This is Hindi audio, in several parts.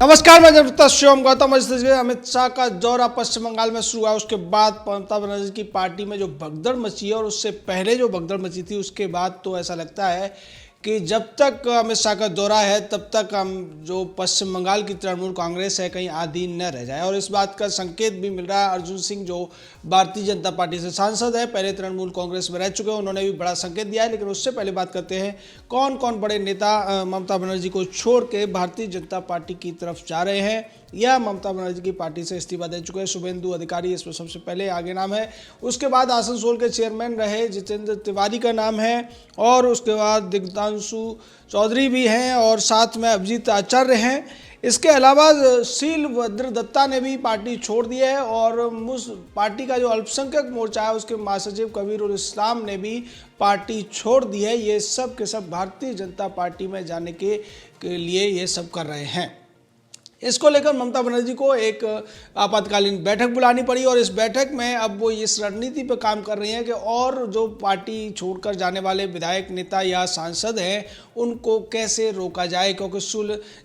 नमस्कार, मैं जब शिवम गौतम। अमित शाह का दौरा पश्चिम बंगाल में शुरू हुआ, उसके बाद ममता बनर्जी की पार्टी में जो भगदड़ मची है और उससे पहले जो भगदड़ मची थी उसके बाद तो ऐसा लगता है कि जब तक अमित शाह का दौरा है तब तक हम जो पश्चिम बंगाल की तृणमूल कांग्रेस है कहीं आधी न रह जाए। और इस बात का संकेत भी मिल रहा है। अर्जुन सिंह जो भारतीय जनता पार्टी से सांसद है, पहले तृणमूल कांग्रेस में रह चुके हैं, उन्होंने भी बड़ा संकेत दिया है। लेकिन उससे पहले बात करते हैं कौन कौन बड़े नेता ममता बनर्जी को छोड़ के भारतीय जनता पार्टी की तरफ जा रहे हैं या ममता बनर्जी की पार्टी से इस्तीफा दे चुके हैं। शुभेंदु अधिकारी इसमें सबसे पहले आगे नाम है, उसके बाद आसनसोल के चेयरमैन रहे जितेंद्र तिवारी का नाम है, और उसके बाद दिग्धांशु चौधरी भी हैं, और साथ में अभिजीत आचार्य हैं। इसके अलावा शीलभद्र दत्ता ने भी पार्टी छोड़ दी है, और पार्टी का जो अल्पसंख्यक मोर्चा है उसके महासचिव कबीर उल इस्लाम ने भी पार्टी छोड़ दी है। ये सब के सब भारतीय जनता पार्टी में जाने के लिए ये सब कर रहे हैं। इसको लेकर ममता बनर्जी को एक आपातकालीन बैठक बुलानी पड़ी, और इस बैठक में अब वो इस रणनीति पर काम कर रही हैं कि और जो पार्टी छोड़कर जाने वाले विधायक, नेता या सांसद हैं उनको कैसे रोका जाए। क्योंकि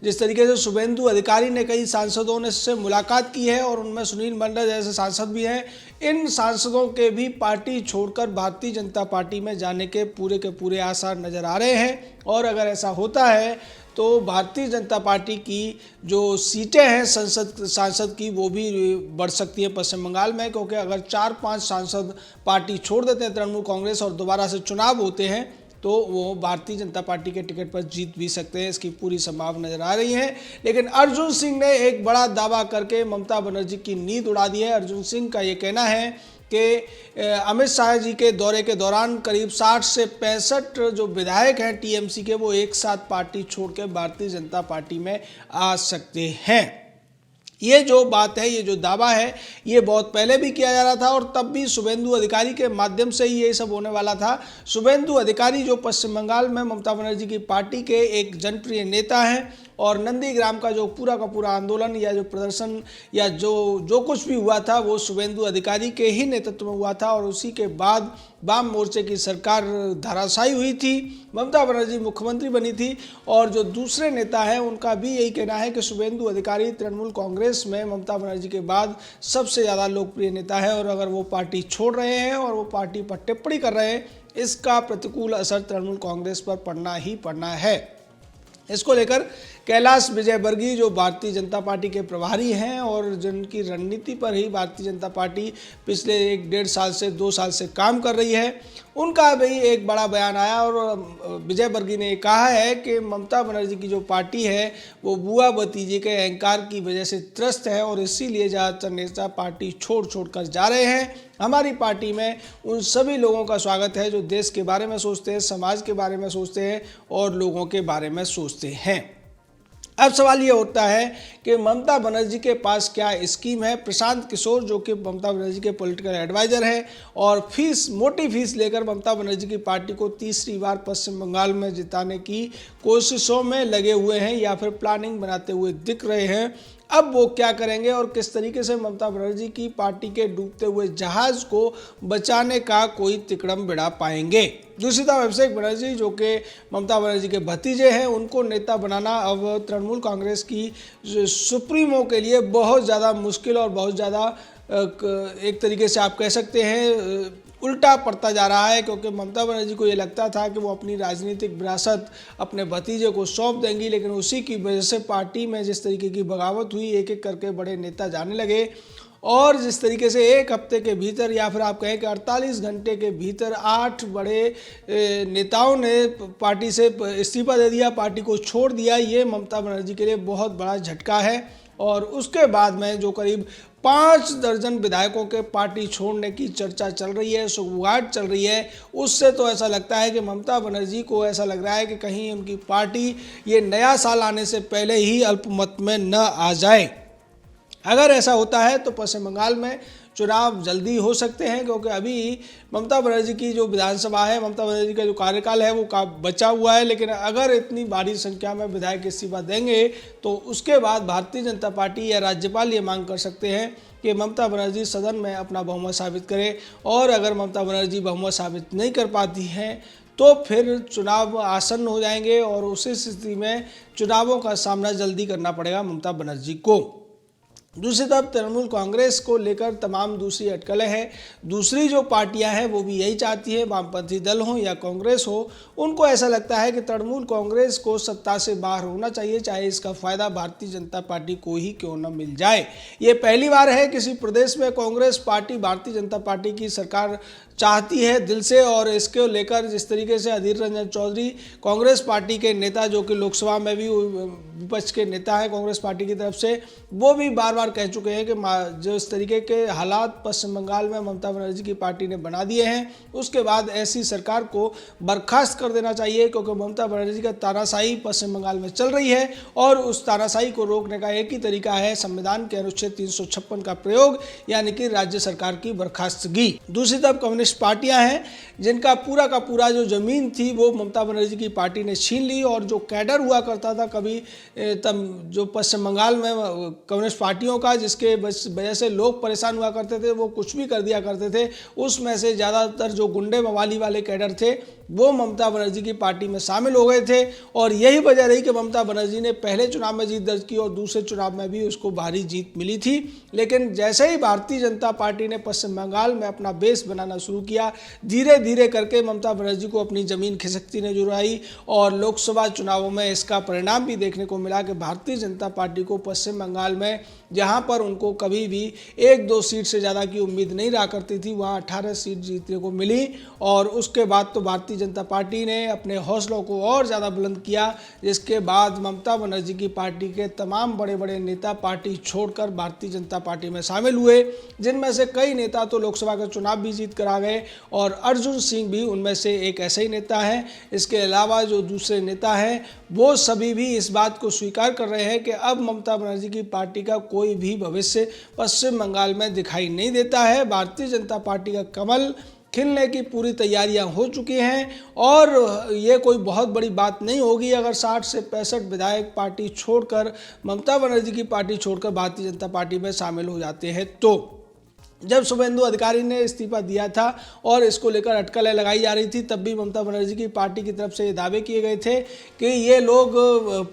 जिस तरीके से शुभेंदु अधिकारी ने कई सांसदों ने से मुलाकात की है और उनमें सुनील मंडल जैसे सांसद भी हैं, इन सांसदों के भी पार्टी छोड़कर भारतीय जनता पार्टी में जाने के पूरे आसार नज़र आ रहे हैं। और अगर ऐसा होता है तो भारतीय जनता पार्टी की जो सीटें हैं सांसद की वो भी बढ़ सकती है पश्चिम बंगाल में। क्योंकि अगर 4-5 सांसद पार्टी छोड़ देते हैं तृणमूल कांग्रेस और दोबारा से चुनाव होते हैं तो वो भारतीय जनता पार्टी के टिकट पर जीत भी सकते हैं। इसकी पूरी संभावना नजर आ रही है। लेकिन अर्जुन सिंह ने एक बड़ा दावा करके ममता बनर्जी की नींद उड़ा दी है। अर्जुन सिंह का ये कहना है कि अमित शाह जी के दौरे के दौरान करीब 60 से 65 जो विधायक हैं टीएमसी के, वो एक साथ पार्टी छोड़ के भारतीय जनता पार्टी में आ सकते हैं। ये जो बात है, ये जो दावा है, ये बहुत पहले भी किया जा रहा था और तब भी शुभेंदु अधिकारी के माध्यम से ही ये सब होने वाला था। शुभेंदु अधिकारी जो पश्चिम बंगाल में ममता बनर्जी की पार्टी के एक जनप्रिय नेता हैं, और नंदीग्राम का जो पूरा का पूरा आंदोलन या जो प्रदर्शन या जो कुछ भी हुआ था वो शुभेंदु अधिकारी के ही नेतृत्व में हुआ था, और उसी के बाद वाम मोर्चे की सरकार धराशायी हुई थी, ममता बनर्जी मुख्यमंत्री बनी थी। और जो दूसरे नेता हैं उनका भी यही कहना है कि शुभेंदु अधिकारी तृणमूल कांग्रेस में ममता बनर्जी के बाद सबसे ज़्यादा लोकप्रिय नेता है, और अगर वो पार्टी छोड़ रहे हैं और वो पार्टी पर टिप्पणी कर रहे हैं, इसका प्रतिकूल असर तृणमूल कांग्रेस पर पड़ना ही पड़ना है। इसको लेकर कैलाश विजयवर्गीय जो भारतीय जनता पार्टी के प्रभारी हैं और जिनकी रणनीति पर ही भारतीय जनता पार्टी पिछले 1-1.5 साल से 2 साल से काम कर रही है, उनका भी एक बड़ा बयान आया। और विजयवर्गीय ने कहा है कि ममता बनर्जी की जो पार्टी है वो बुआ भतीजे के अहंकार की वजह से त्रस्त है, और इसीलिए ज़्यादातर नेता पार्टी छोड़ कर जा रहे हैं। हमारी पार्टी में उन सभी लोगों का स्वागत है जो देश के बारे में सोचते हैं, समाज के बारे में सोचते हैं और लोगों के बारे में सोचते हैं। अब सवाल ये होता है कि ममता बनर्जी के पास क्या स्कीम है। प्रशांत किशोर जो कि ममता बनर्जी के पॉलिटिकल एडवाइज़र हैं और मोटी फीस लेकर ममता बनर्जी की पार्टी को तीसरी बार पश्चिम बंगाल में जिताने की कोशिशों में लगे हुए हैं या फिर प्लानिंग बनाते हुए दिख रहे हैं। अब वो क्या करेंगे और किस तरीके से ममता बनर्जी की पार्टी के डूबते हुए जहाज को बचाने का कोई तिकड़म बिड़ा पाएंगे। दूसरी तरफ अभिषेक बनर्जी जो कि ममता बनर्जी के भतीजे हैं, उनको नेता बनाना अब तृणमूल कांग्रेस की सुप्रीमो के लिए बहुत ज़्यादा मुश्किल और बहुत ज़्यादा एक तरीके से आप कह सकते हैं उल्टा पड़ता जा रहा है। क्योंकि ममता बनर्जी को ये लगता था कि वो अपनी राजनीतिक विरासत अपने भतीजे को सौंप देंगी, लेकिन उसी की वजह से पार्टी में जिस तरीके की बगावत हुई, एक एक करके बड़े नेता जाने लगे, और जिस तरीके से 1 हफ्ते के भीतर या फिर आप कहें कि 48 घंटे के भीतर 8 बड़े नेताओं ने पार्टी से इस्तीफा दे दिया, पार्टी को छोड़ दिया, ये ममता बनर्जी के लिए बहुत बड़ा झटका है। और उसके बाद में जो करीब 5 दर्जन विधायकों के पार्टी छोड़ने की चर्चा चल रही है, सुगबुगाहट चल रही है, उससे तो ऐसा लगता है कि ममता बनर्जी को ऐसा लग रहा है कि कहीं उनकी पार्टी ये नया साल आने से पहले ही अल्पमत में न आ जाए। अगर ऐसा होता है तो पश्चिम बंगाल में चुनाव जल्दी हो सकते हैं, क्योंकि अभी ममता बनर्जी की जो विधानसभा है, ममता बनर्जी का जो कार्यकाल है वो बचा हुआ है। लेकिन अगर इतनी भारी संख्या में विधायक इस्तीफा देंगे तो उसके बाद भारतीय जनता पार्टी या राज्यपाल ये मांग कर सकते हैं कि ममता बनर्जी सदन में अपना बहुमत साबित करे। और अगर ममता बनर्जी बहुमत साबित नहीं कर पाती हैं तो फिर चुनाव आसन्न हो जाएंगे और उसी स्थिति में चुनावों का सामना जल्दी करना पड़ेगा ममता बनर्जी को। दूसरी तरफ तृणमूल कांग्रेस को लेकर तमाम दूसरी अटकलें हैं। दूसरी जो पार्टियां हैं वो भी यही चाहती है, वामपंथी दल हो या कांग्रेस हो, उनको ऐसा लगता है कि तृणमूल कांग्रेस को सत्ता से बाहर होना चाहिए, चाहे इसका फायदा भारतीय जनता पार्टी को ही क्यों न मिल जाए। ये पहली बार है किसी प्रदेश में कांग्रेस पार्टी भारतीय जनता पार्टी की सरकार चाहती है दिल से, और इसको लेकर जिस तरीके से अधीर रंजन चौधरी कांग्रेस पार्टी के नेता, जो कि लोकसभा में भी विपक्ष के नेता हैं कांग्रेस पार्टी की तरफ से, वो भी बार बार कह चुके हैं कि जो इस तरीके के हालात पश्चिम बंगाल में ममता बनर्जी की पार्टी ने बना दिए हैं, उसके बाद ऐसी सरकार को बर्खास्त कर देना चाहिए, क्योंकि ममता बनर्जी का तानाशाही पश्चिम बंगाल में चल रही है और उस तानाशाही को रोकने का एक ही तरीका है संविधान के अनुच्छेद 356 का प्रयोग, यानी कि राज्य सरकार की बर्खास्तगी। दूसरी तरफ कम्युनिस्ट पार्टियां हैं जिनका पूरा का पूरा जो जमीन थी वो ममता बनर्जी की पार्टी ने छीन ली, और जो कैडर हुआ करता था कभी तब जो पश्चिम बंगाल में कम्युनिस्ट पार्टियों का, जिसके वजह से लोग परेशान हुआ करते थे, वो कुछ भी कर दिया करते थे, उसमें से ज़्यादातर जो गुंडे मवाली वाले कैडर थे वो ममता बनर्जी की पार्टी में शामिल हो गए थे। और यही वजह रही कि ममता बनर्जी ने पहले चुनाव में जीत दर्ज की और दूसरे चुनाव में भी उसको भारी जीत मिली थी। लेकिन जैसे ही भारतीय जनता पार्टी ने पश्चिम बंगाल में अपना बेस बनाना शुरू किया, धीरे धीरे करके ममता बनर्जी को अपनी जमीन खिसकती नजर आई, और लोकसभा चुनावों में इसका परिणाम भी देखने को मिला कि भारतीय जनता पार्टी को पश्चिम बंगाल में, जहां पर उनको कभी भी 1-2 सीट से ज़्यादा की उम्मीद नहीं रहा करती थी, वहां 18 सीट जीतने को मिली। और उसके बाद तो भारतीय जनता पार्टी ने अपने हौसलों को और ज़्यादा बुलंद किया, जिसके बाद ममता बनर्जी की पार्टी के तमाम बड़े बड़े नेता पार्टी छोड़कर भारतीय जनता पार्टी में शामिल हुए, जिनमें से कई नेता तो लोकसभा का चुनाव भी जीत कर आ गए, और अर्जुन सिंह भी उनमें से एक ऐसे ही नेता हैं। इसके अलावा जो दूसरे नेता हैं वो सभी भी इस बात को स्वीकार कर रहे हैं कि अब ममता बनर्जी की पार्टी का कोई भी भविष्य पश्चिम बंगाल में दिखाई नहीं देता है। भारतीय जनता पार्टी का कमल खिलने की पूरी तैयारियां हो चुकी हैं, और ये कोई बहुत बड़ी बात नहीं होगी अगर 60 से 65 विधायक पार्टी छोड़कर, ममता बनर्जी की पार्टी छोड़कर भारतीय जनता पार्टी में शामिल हो जाते हैं। तो जब शुभेंदु अधिकारी ने इस्तीफा दिया था और इसको लेकर अटकलें लगाई जा रही थी, तब भी ममता बनर्जी की पार्टी की तरफ से ये दावे किए गए थे कि ये लोग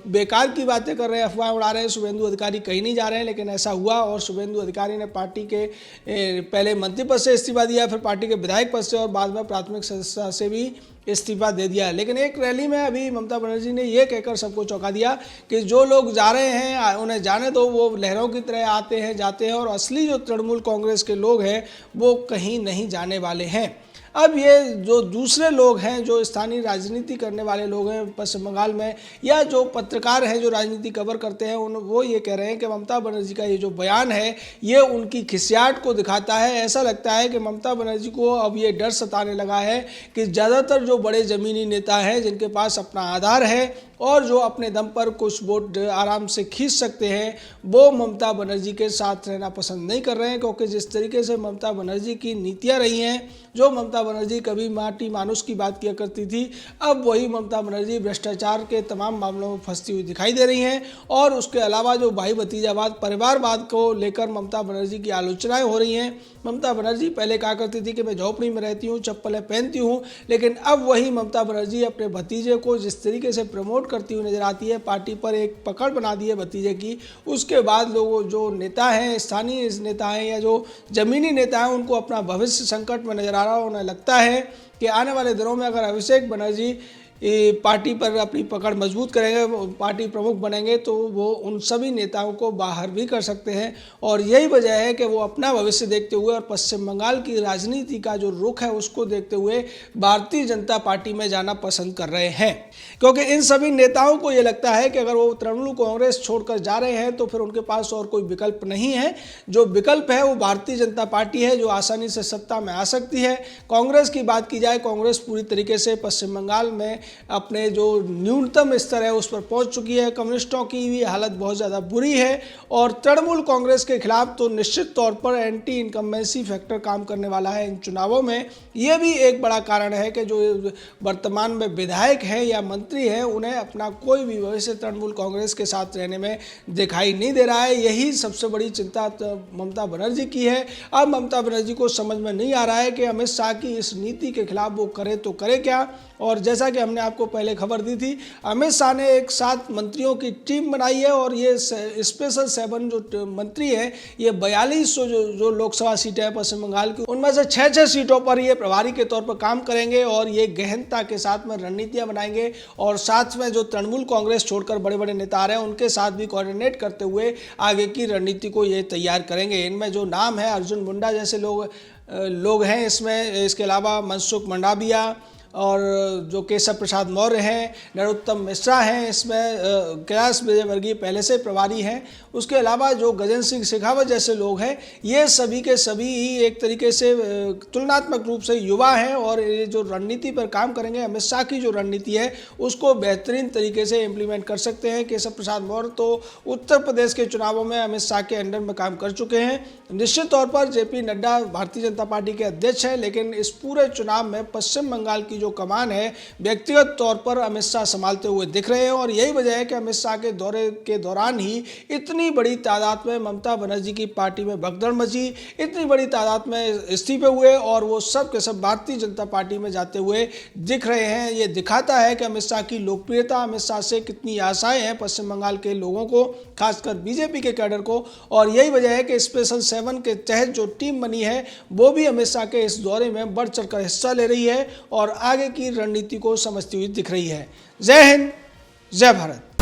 बेकार की बातें कर रहे हैं, अफवाह उड़ा रहे हैं, शुभेंदु अधिकारी कहीं नहीं जा रहे हैं। लेकिन ऐसा हुआ और शुभेंदु अधिकारी ने पार्टी के पहले मंत्री पद से इस्तीफा दिया, फिर पार्टी के विधायक पद से, और बाद में प्राथमिक सदस्यता से भी इस्तीफा दे दिया। लेकिन एक रैली में अभी ममता बनर्जी ने ये कहकर सबको चौंका दिया कि जो लोग जा रहे हैं उन्हें जाने दो, वो लहरों की तरह आते हैं जाते हैं, और असली जो तृणमूल कांग्रेस के लोग हैं वो कहीं नहीं जाने वाले हैं। अब ये जो दूसरे लोग हैं, जो स्थानीय राजनीति करने वाले लोग हैं पश्चिम बंगाल में, या जो पत्रकार हैं जो राजनीति कवर करते हैं, वो ये कह रहे हैं कि ममता बनर्जी का ये जो बयान है ये उनकी खिसियाट को दिखाता है। ऐसा लगता है कि ममता बनर्जी को अब ये डर सताने लगा है कि ज़्यादातर जो बड़े ज़मीनी नेता हैं, जिनके पास अपना आधार है और जो अपने दम पर कुछ वोट आराम से खींच सकते हैं, वो ममता बनर्जी के साथ रहना पसंद नहीं कर रहे हैं। क्योंकि जिस तरीके से ममता बनर्जी की नीतियां रही हैं, जो ममता बनर्जी कभी माटी मानुष की बात किया करती थी, अब वही ममता बनर्जी भ्रष्टाचार के तमाम मामलों में फंसती हुई दिखाई दे रही हैं। और उसके अलावा जो भाई भतीजावाद, परिवारवाद को लेकर ममता बनर्जी की आलोचनाएं हो रही हैं। ममता बनर्जी पहले कहा करती थी कि मैं झोपड़ी में रहती हूँ, चप्पलें पहनती हूँ, लेकिन अब वही ममता बनर्जी अपने भतीजे को जिस तरीके से प्रमोट करती हुई नजर आती है, पार्टी पर एक पकड़ बना दी है भतीजे की। उसके बाद लोग जो नेता हैं, स्थानीय नेता हैं या जो जमीनी नेता हैं, उनको अपना भविष्य संकट में नजर आ रहा है। उन्हें लगता है कि आने वाले दिनों में अगर अभिषेक बनर्जी पार्टी पर अपनी पकड़ मजबूत करेंगे, पार्टी प्रमुख बनेंगे, तो वो उन सभी नेताओं को बाहर भी कर सकते हैं। और यही वजह है कि वो अपना भविष्य देखते हुए और पश्चिम बंगाल की राजनीति का जो रुख है उसको देखते हुए भारतीय जनता पार्टी में जाना पसंद कर रहे हैं। क्योंकि इन सभी नेताओं को ये लगता है कि अगर वो तृणमूल कांग्रेस छोड़कर जा रहे हैं तो फिर उनके पास और कोई विकल्प नहीं है। जो विकल्प है वो भारतीय जनता पार्टी है, जो आसानी से सत्ता में आ सकती है। कांग्रेस की बात की जाए, कांग्रेस पूरी तरीके से पश्चिम बंगाल में अपने जो न्यूनतम स्तर है उस पर पहुंच चुकी है। कम्युनिस्टों की भी हालत बहुत ज़्यादा बुरी है और तृणमूल कांग्रेस के खिलाफ तो निश्चित तौर पर एंटी इनकम्बेंसी फैक्टर काम करने वाला है इन चुनावों में। ये भी एक बड़ा कारण है कि जो वर्तमान में विधायक हैं या मंत्री हैं उन्हें अपना कोई भी भविष्य तृणमूल कांग्रेस के साथ रहने में दिखाई नहीं दे रहा है। यही सबसे बड़ी चिंता ममता बनर्जी की है। अब ममता बनर्जी को समझ में नहीं आ रहा है कि अमित शाह की इस नीति के खिलाफ वो करे तो करे क्या। और जैसा कि हमने आपको पहले खबर दी थी, अमित शाह ने एक 7 मंत्रियों की टीम बनाई है और ये स्पेशल 7 जो मंत्री हैं ये 42 जो लोकसभा सीटें हैं पश्चिम बंगाल की, उनमें से 6 सीटों पर ये प्रभारी के तौर पर काम करेंगे और ये गहनता के साथ में रणनीतियां बनाएंगे और साथ में जो तृणमूल कांग्रेस छोड़कर बड़े बड़े नेता आ रहे हैं उनके साथ भी कोऑर्डिनेट करते हुए आगे की रणनीति को ये तैयार करेंगे। इनमें जो नाम है अर्जुन मुंडा जैसे लोग हैं इसमें, इसके अलावा मनसुख मंडाविया और जो केशव प्रसाद मौर्य हैं, नरोत्तम मिश्रा हैं, इसमें कैलाश विजयवर्गीय पहले से प्रभारी हैं। उसके अलावा जो गजेंद्र सिंह शेखावत जैसे लोग हैं ये सभी के सभी एक तरीके से तुलनात्मक रूप से युवा हैं और ये जो रणनीति पर काम करेंगे, अमित शाह की जो रणनीति है उसको बेहतरीन तरीके से इम्प्लीमेंट कर सकते हैं। केशव प्रसाद मौर्य तो उत्तर प्रदेश के चुनावों में अमित शाह के अंडर में काम कर चुके हैं। निश्चित तौर पर जेपी नड्डा भारतीय जनता पार्टी के अध्यक्ष हैं, लेकिन इस पूरे चुनाव में पश्चिम बंगाल की जो कमान है व्यक्तिगत तौर पर अमित शाह संभालते हुए दिख रहे हैं और यही वजह है कि अमित शाह के दौरे के दौरान ही इतनी बड़ी तादाद में ममता बनर्जी की पार्टी में भगदड़ मची, इतनी बड़ी तादाद में इस्तीफे हुए और वो सब के सब भारतीय जनता पार्टी में जाते हुए दिख रहे हैं। ये दिखाता है कि अमित शाह की लोकप्रियता, अमित शाह से कितनी आशाएं हैं पश्चिम बंगाल के लोगों को, खासकर बीजेपी के कैडर को। और यही वजह है कि स्पेशल 7 के तहत जो टीम बनी है वो भी अमित शाह के इस दौरे में बढ़ चढ़कर हिस्सा ले रही है और आगे की रणनीति को समझती हुई दिख रही है। जय हिंद, जय भारत।